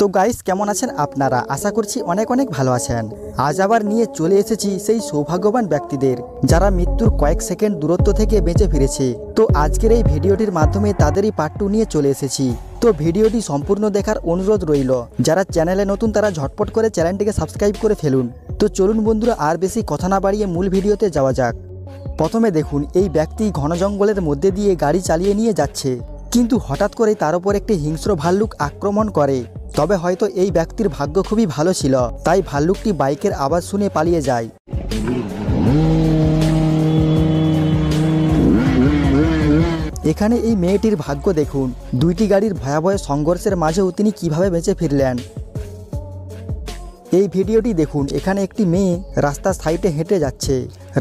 তো গাইস কেমন আছেন আপনারা? আশা করছি অনেক অনেক ভালো আছেন। আজ আবার নিয়ে চলে এসেছি সেই সৌভাগ্যবান ব্যক্তিদের যারা মৃত্যুর কয়েক সেকেন্ড দূরত্ব থেকে বেঁচে ফিরেছে। তো আজকের এই ভিডিওটির মাধ্যমে তাদেরই পার্ট 2 নিয়ে চলে এসেছি। তো ভিডিওটি সম্পূর্ণ দেখার অনুরোধ রইল। যারা চ্যানেলে নতুন তারা ঝটপট করে চ্যানেলটিকে সাবস্ক্রাইব করে ফেলুন। তো চলুন বন্ধুরা, আর বেশি কথা না বাড়িয়ে মূল ভিডিওতে যাওয়া যাক। প্রথমে দেখুন, এই ব্যক্তি ঘন জঙ্গলের মধ্যে দিয়ে গাড়ি চালিয়ে নিয়ে যাচ্ছে, কিন্তু হঠাৎ করে তার উপর একটি হিংস্র ভাল্লুক আক্রমণ করে। তবে হয়তো এই ব্যক্তির ভাগ্য খুবই ভালো ছিল, তাই ভাল্লুকটি বাইকের আওয়াজ শুনে পালিয়ে যায়। এখানে এই মেয়েটির ভাগ্য দেখুন, দুইটি গাড়ির ভয়াবহ সংঘর্ষের মাঝেও তিনি কিভাবে বেঁচে ফিরলেন। এই ভিডিওটি দেখুন, এখানে একটি মেয়ে রাস্তার সাইডে হেঁটে যাচ্ছে।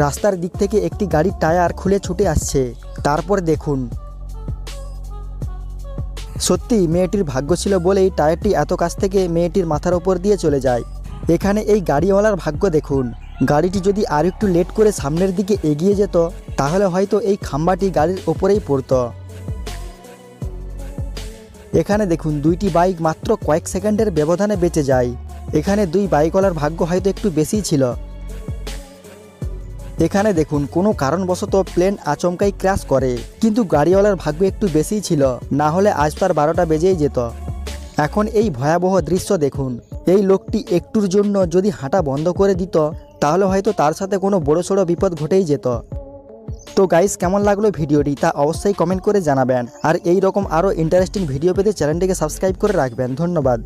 রাস্তার দিক থেকে একটি গাড়ির টায়ার খুলে ছুটে আসছে। তারপর দেখুন, সত্যি মেয়েটির ভাগ্য ছিল বলেই টায়ারটি এত কাছ থেকে মেয়েটির মাথার ওপর দিয়ে চলে যায়। এখানে এই গাড়িওয়ালার ভাগ্য দেখুন, গাড়িটি যদি আর একটু লেট করে সামনের দিকে এগিয়ে যেত তাহলে হয়তো এই খাম্বাটি গাড়ির ওপরেই পড়ত। এখানে দেখুন, দুইটি বাইক মাত্র কয়েক সেকেন্ডের ব্যবধানে বেঁচে যায়। এখানে দুই বাইকওয়ালার ভাগ্য হয়তো একটু বেশিই ছিল। এখানে দেখুন, কোনো কারণবশত প্লেন আচমকাই ক্র্যাশ করে, কিন্তু গাড়িওয়ালার ভাগ্য একটু বেশিই ছিল, না হলে আজ তার 12টা বেজেই যেত। এখন এই ভয়াবহ দৃশ্য দেখুন, এই লোকটি একটুর জন্য যদি হাঁটা বন্ধ করে দিত তাহলে হয়তো তার সাথে কোনো বড়সড় বিপদ ঘটেই যেত। তো গাইস, কেমন লাগলো ভিডিওটি তা অবশ্যই কমেন্ট করে জানাবেন। আর এই রকম আরও ইন্টারেস্টিং ভিডিও পেতে চ্যানেলটিকে সাবস্ক্রাইব করে রাখবেন। ধন্যবাদ।